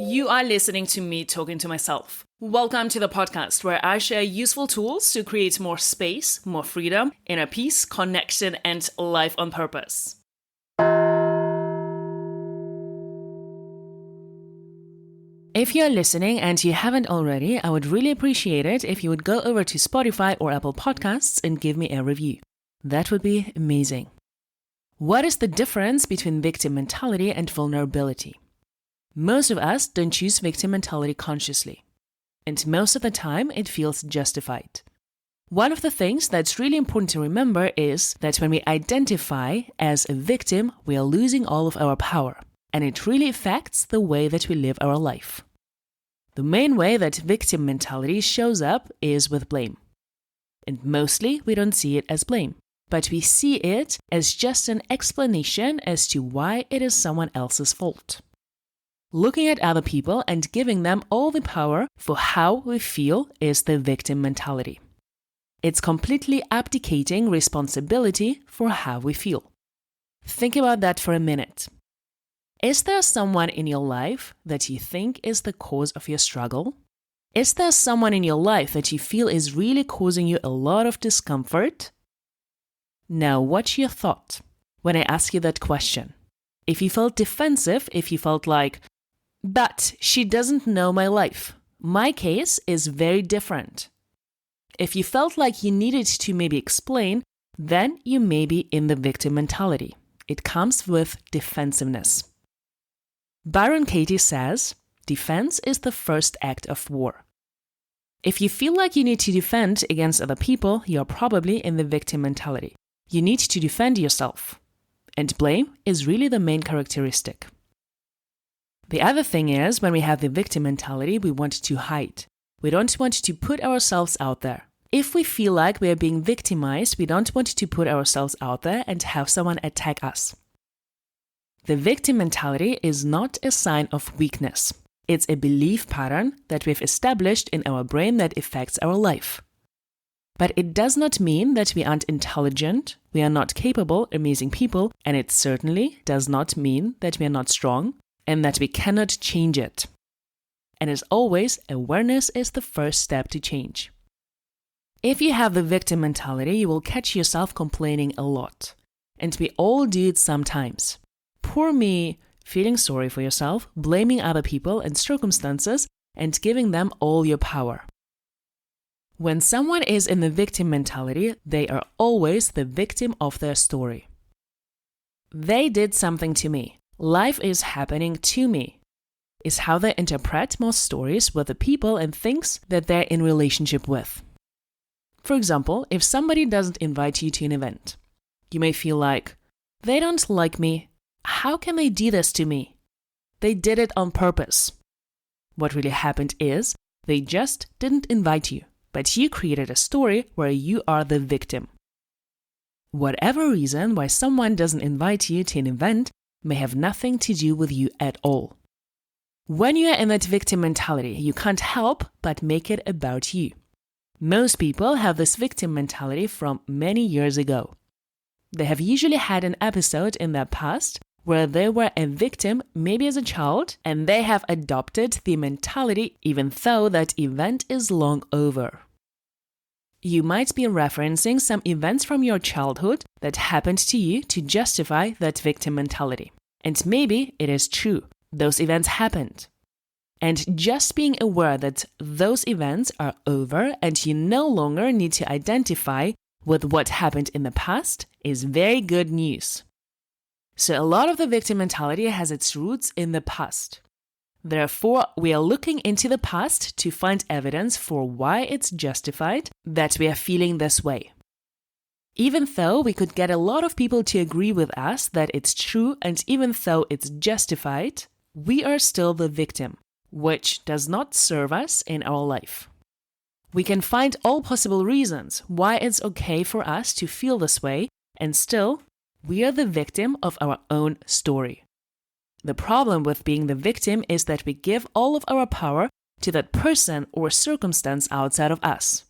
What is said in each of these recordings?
You are listening to me talking to myself. Welcome to the podcast where I share useful tools to create more space, more freedom, inner peace, connection, and life on purpose. If you're listening and you haven't already, I would really appreciate it if you would go over to Spotify or Apple Podcasts and give me a review. That would be amazing. What is the difference between victim mentality and vulnerability? Most of us don't choose victim mentality consciously, and most of the time it feels justified. One of the things that's really important to remember is that when we identify as a victim, we are losing all of our power, and it really affects the way that we live our life. The main way that victim mentality shows up is with blame. And mostly we don't see it as blame, but we see it as just an explanation as to why it is someone else's fault. Looking at other people and giving them all the power for how we feel is the victim mentality. It's completely abdicating responsibility for how we feel. Think about that for a minute. Is there someone in your life that you think is the cause of your struggle? Is there someone in your life that you feel is really causing you a lot of discomfort? Now, what's your thought when I ask you that question? If you felt defensive, if you felt like, but she doesn't know my life. My case is very different. If you felt like you needed to maybe explain, then you may be in the victim mentality. It comes with defensiveness. Byron Katie says, defense is the first act of war. If you feel like you need to defend against other people, you're probably in the victim mentality. You need to defend yourself. And blame is really the main characteristic. The other thing is, when we have the victim mentality, we want to hide. We don't want to put ourselves out there. If we feel like we are being victimized, we don't want to put ourselves out there and have someone attack us. The victim mentality is not a sign of weakness. It's a belief pattern that we've established in our brain that affects our life. But it does not mean that we aren't intelligent, we are not capable, amazing people, and it certainly does not mean that we are not strong, and that we cannot change it. And as always, awareness is the first step to change. If you have the victim mentality, you will catch yourself complaining a lot. And we all do it sometimes. Poor me, feeling sorry for yourself, blaming other people and circumstances, and giving them all your power. When someone is in the victim mentality, they are always the victim of their story. They did something to me. Life is happening to me, is how they interpret most stories with the people and things that they're in relationship with. For example, if somebody doesn't invite you to an event, you may feel like, they don't like me. How can they do this to me? They did it on purpose. What really happened is, they just didn't invite you, but you created a story where you are the victim. Whatever reason why someone doesn't invite you to an event may have nothing to do with you at all. When you are in that victim mentality, you can't help but make it about you. Most people have this victim mentality from many years ago. They have usually had an episode in their past where they were a victim, maybe as a child, and they have adopted the mentality even though that event is long over. You might be referencing some events from your childhood that happened to you to justify that victim mentality. And maybe it is true. Those events happened. And just being aware that those events are over and you no longer need to identify with what happened in the past is very good news. So a lot of the victim mentality has its roots in the past. Therefore, we are looking into the past to find evidence for why it's justified that we are feeling this way. Even though we could get a lot of people to agree with us that it's true, and even though it's justified, we are still the victim, which does not serve us in our life. We can find all possible reasons why it's okay for us to feel this way, and still, we are the victim of our own story. The problem with being the victim is that we give all of our power to that person or circumstance outside of us.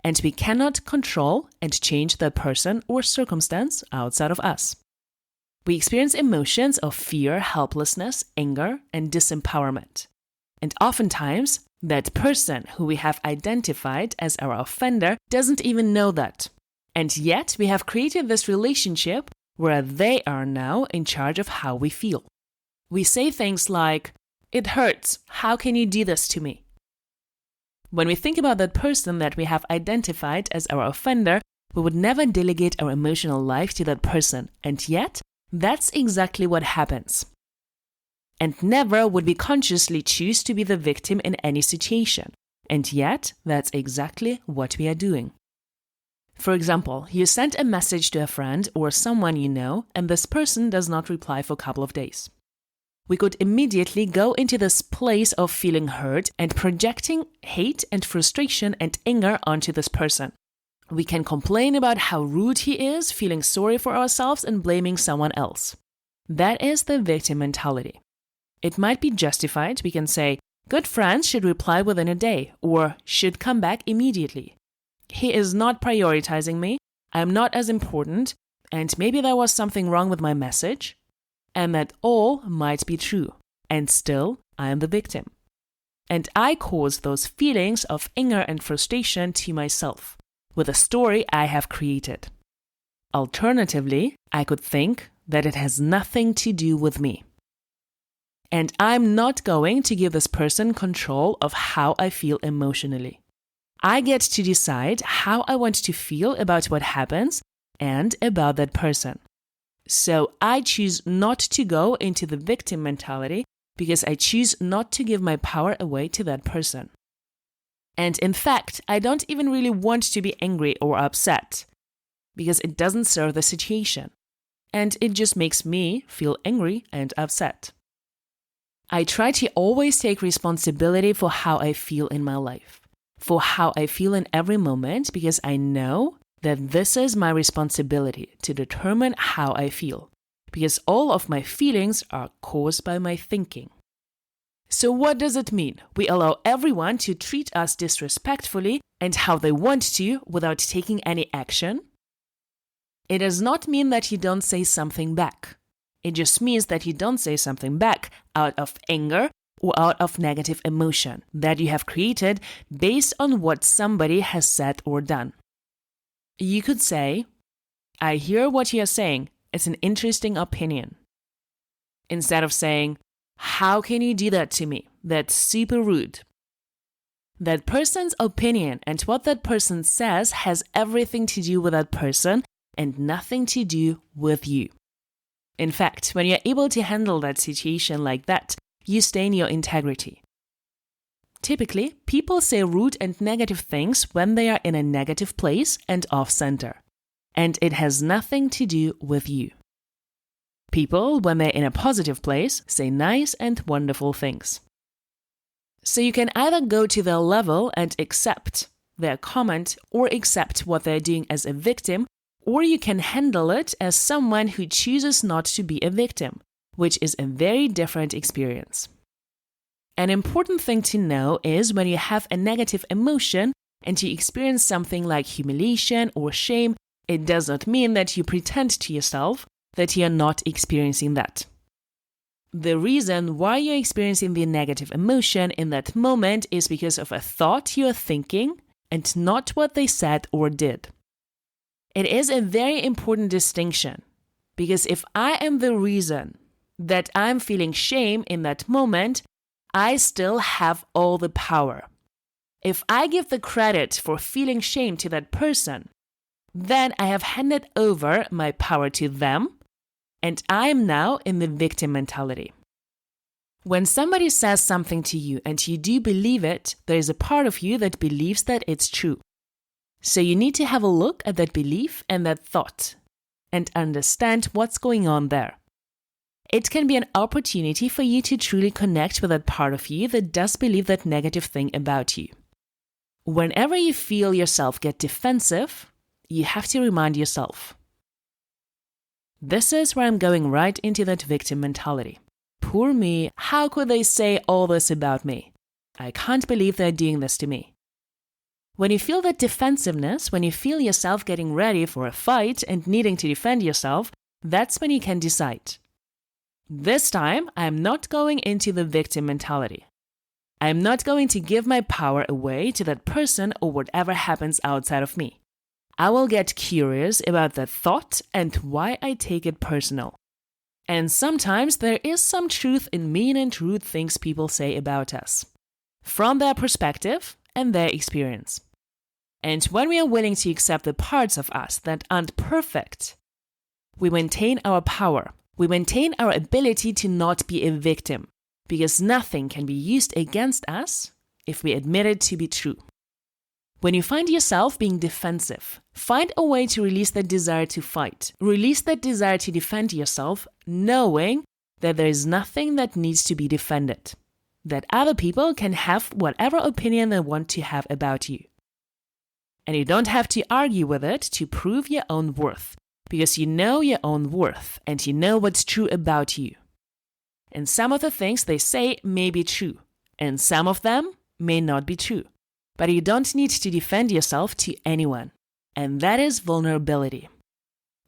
And we cannot control and change that person or circumstance outside of us. We experience emotions of fear, helplessness, anger, and disempowerment. And oftentimes, that person who we have identified as our offender doesn't even know that. And yet, we have created this relationship where they are now in charge of how we feel. We say things like, "It hurts. How can you do this to me?" When we think about that person that we have identified as our offender, we would never delegate our emotional life to that person. And yet, that's exactly what happens. And never would we consciously choose to be the victim in any situation. And yet, that's exactly what we are doing. For example, you send a message to a friend or someone you know, and this person does not reply for a couple of days. We could immediately go into this place of feeling hurt and projecting hate and frustration and anger onto this person. We can complain about how rude he is, feeling sorry for ourselves and blaming someone else. That is the victim mentality. It might be justified. We can say, "Good friends should reply within a day," or "should come back immediately. He is not prioritizing me, I'm not as important, and maybe there was something wrong with my message." And that all might be true. And still, I am the victim. And I cause those feelings of anger and frustration to myself with a story I have created. Alternatively, I could think that it has nothing to do with me. And I'm not going to give this person control of how I feel emotionally. I get to decide how I want to feel about what happens and about that person. So I choose not to go into the victim mentality because I choose not to give my power away to that person. And in fact, I don't even really want to be angry or upset because it doesn't serve the situation. And it just makes me feel angry and upset. I try to always take responsibility for how I feel in my life, for how I feel in every moment, because I know that this is my responsibility to determine how I feel, because all of my feelings are caused by my thinking. So what does it mean? We allow everyone to treat us disrespectfully and how they want to without taking any action? It does not mean that you don't say something back. It just means that you don't say something back out of anger or out of negative emotion that you have created based on what somebody has said or done. You could say, "I hear what you're saying. It's an interesting opinion." Instead of saying, "How can you do that to me? That's super rude." That person's opinion and what that person says has everything to do with that person and nothing to do with you. In fact, when you're able to handle that situation like that, you stay in your integrity. Typically, people say rude and negative things when they are in a negative place and off-center. And it has nothing to do with you. People, when they're in a positive place, say nice and wonderful things. So you can either go to their level and accept their comment or accept what they're doing as a victim, or you can handle it as someone who chooses not to be a victim, which is a very different experience. An important thing to know is when you have a negative emotion and you experience something like humiliation or shame, it does not mean that you pretend to yourself that you are not experiencing that. The reason why you're experiencing the negative emotion in that moment is because of a thought you are thinking and not what they said or did. It is a very important distinction, because if I am the reason that I'm feeling shame in that moment, I still have all the power. If I give the credit for feeling shame to that person, then I have handed over my power to them, and I am now in the victim mentality. When somebody says something to you and you do believe it, there is a part of you that believes that it's true. So you need to have a look at that belief and that thought and understand what's going on there. It can be an opportunity for you to truly connect with that part of you that does believe that negative thing about you. Whenever you feel yourself get defensive, you have to remind yourself, this is where I'm going right into that victim mentality. Poor me, how could they say all this about me? I can't believe they're doing this to me. When you feel that defensiveness, when you feel yourself getting ready for a fight and needing to defend yourself, that's when you can decide. This time, I'm not going into the victim mentality. I'm not going to give my power away to that person or whatever happens outside of me. I will get curious about that thought and why I take it personal. And sometimes there is some truth in mean and rude things people say about us, from their perspective and their experience. And when we are willing to accept the parts of us that aren't perfect, we maintain our power. We maintain our ability to not be a victim, because nothing can be used against us if we admit it to be true. When you find yourself being defensive, find a way to release that desire to fight. Release that desire to defend yourself, knowing that there is nothing that needs to be defended, that other people can have whatever opinion they want to have about you. And you don't have to argue with it to prove your own worth, because you know your own worth and you know what's true about you. And some of the things they say may be true, and some of them may not be true. But you don't need to defend yourself to anyone. And that is vulnerability.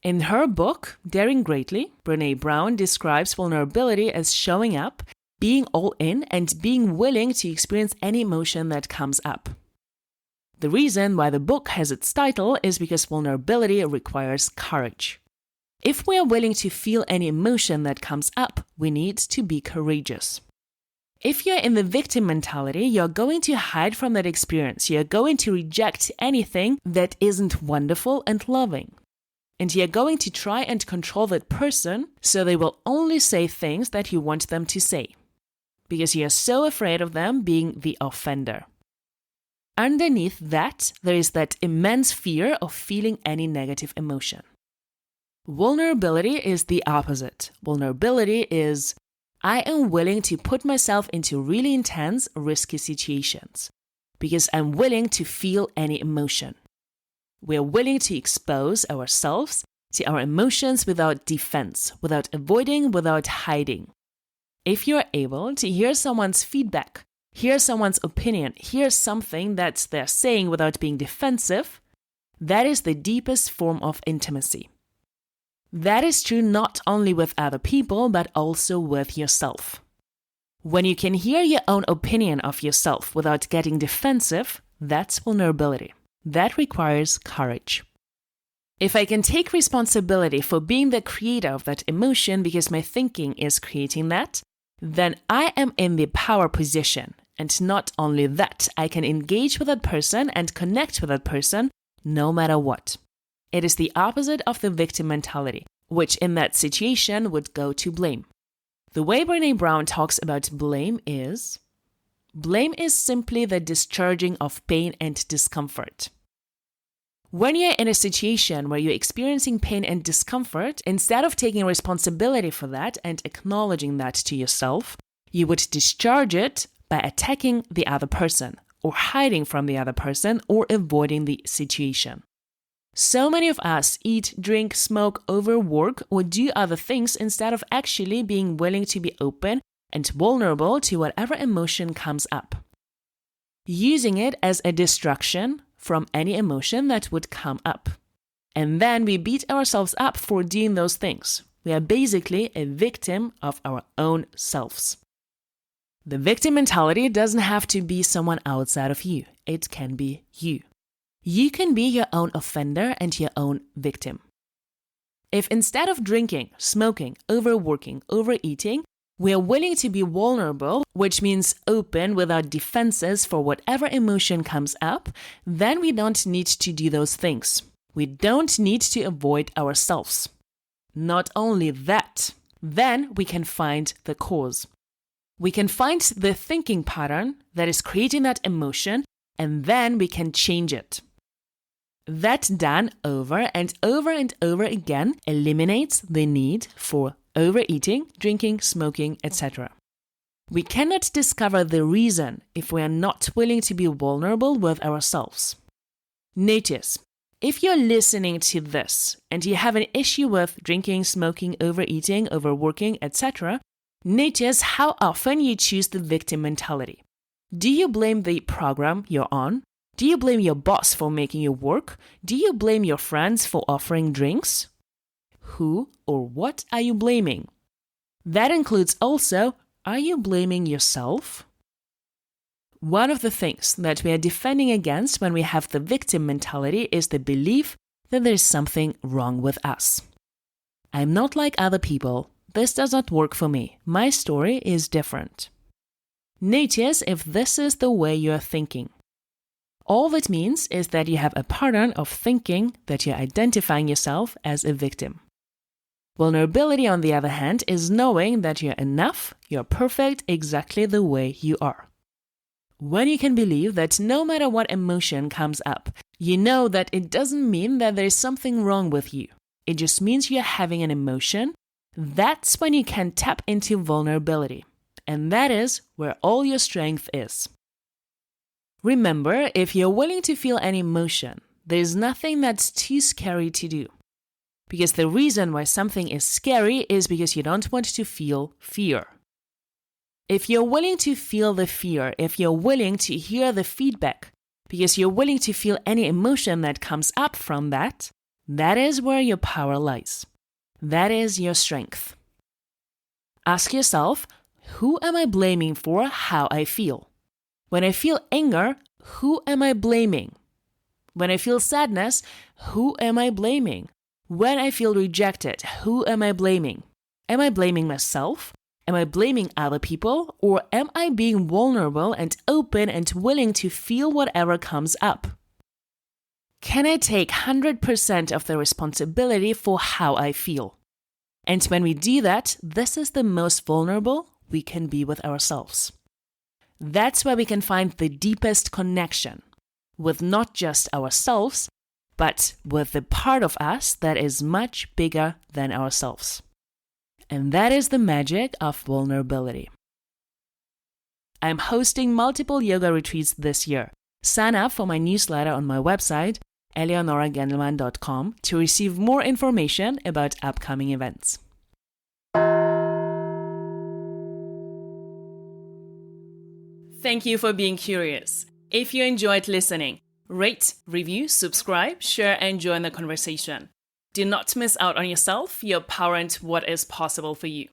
In her book, Daring Greatly, Brené Brown describes vulnerability as showing up, being all in, and being willing to experience any emotion that comes up. The reason why the book has its title is because vulnerability requires courage. If we are willing to feel any emotion that comes up, we need to be courageous. If you're in the victim mentality, you're going to hide from that experience. You're going to reject anything that isn't wonderful and loving. And you're going to try and control that person so they will only say things that you want them to say, because you're so afraid of them being the offender. Underneath that, there is that immense fear of feeling any negative emotion. Vulnerability is the opposite. Vulnerability is, I am willing to put myself into really intense, risky situations because I'm willing to feel any emotion. We're willing to expose ourselves to our emotions without defense, without avoiding, without hiding. If you're able to hear someone's feedback, hear someone's opinion, hear something that they're saying without being defensive, that is the deepest form of intimacy. That is true not only with other people, but also with yourself. When you can hear your own opinion of yourself without getting defensive, that's vulnerability. That requires courage. If I can take responsibility for being the creator of that emotion because my thinking is creating that, then I am in the power position. And not only that, I can engage with that person and connect with that person no matter what. It is the opposite of the victim mentality, which in that situation would go to blame. The way Brené Brown talks about blame is simply the discharging of pain and discomfort. When you're in a situation where you're experiencing pain and discomfort, instead of taking responsibility for that and acknowledging that to yourself, you would discharge it by attacking the other person, or hiding from the other person, or avoiding the situation. So many of us eat, drink, smoke, overwork, or do other things instead of actually being willing to be open and vulnerable to whatever emotion comes up. Using it as a distraction from any emotion that would come up. And then we beat ourselves up for doing those things. We are basically a victim of our own selves. The victim mentality doesn't have to be someone outside of you. It can be you. You can be your own offender and your own victim. If instead of drinking, smoking, overworking, overeating, we are willing to be vulnerable, which means open without defenses for whatever emotion comes up, then we don't need to do those things. We don't need to avoid ourselves. Not only that, then we can find the cause. We can find the thinking pattern that is creating that emotion, and then we can change it. That done over and over and over again eliminates the need for overeating, drinking, smoking, etc. We cannot discover the reason if we are not willing to be vulnerable with ourselves. Notice, if you're listening to this and you have an issue with drinking, smoking, overeating, overworking, etc., notice how often you choose the victim mentality. Do you blame the program you're on? Do you blame your boss for making you work? Do you blame your friends for offering drinks? Who or what are you blaming? That includes also, are you blaming yourself? One of the things that we are defending against when we have the victim mentality is the belief that there is something wrong with us. I'm not like other people. This does not work for me. My story is different. Notice if this is the way you are thinking. All that means is that you have a pattern of thinking that you're identifying yourself as a victim. Vulnerability, on the other hand, is knowing that you're enough, you're perfect exactly the way you are. When you can believe that no matter what emotion comes up, you know that it doesn't mean that there's something wrong with you. It just means you're having an emotion. That's when you can tap into vulnerability. And that is where all your strength is. Remember, if you're willing to feel an emotion, there's nothing that's too scary to do. Because the reason why something is scary is because you don't want to feel fear. If you're willing to feel the fear, if you're willing to hear the feedback, because you're willing to feel any emotion that comes up from that, that is where your power lies. That is your strength. Ask yourself, who am I blaming for how I feel? When I feel anger, who am I blaming? When I feel sadness, who am I blaming? When I feel rejected, who am I blaming? Am I blaming myself? Am I blaming other people? Or am I being vulnerable and open and willing to feel whatever comes up? Can I take 100% of the responsibility for how I feel? And when we do that, this is the most vulnerable we can be with ourselves. That's where we can find the deepest connection with not just ourselves, but with the part of us that is much bigger than ourselves. And that is the magic of vulnerability. I'm hosting multiple yoga retreats this year. Sign up for my newsletter on my website, eleonoragendelman.com, to receive more information about upcoming events. Thank you for being curious. If you enjoyed listening, rate, review, subscribe, share, and join the conversation. Do not miss out on yourself, your power, and what is possible for you.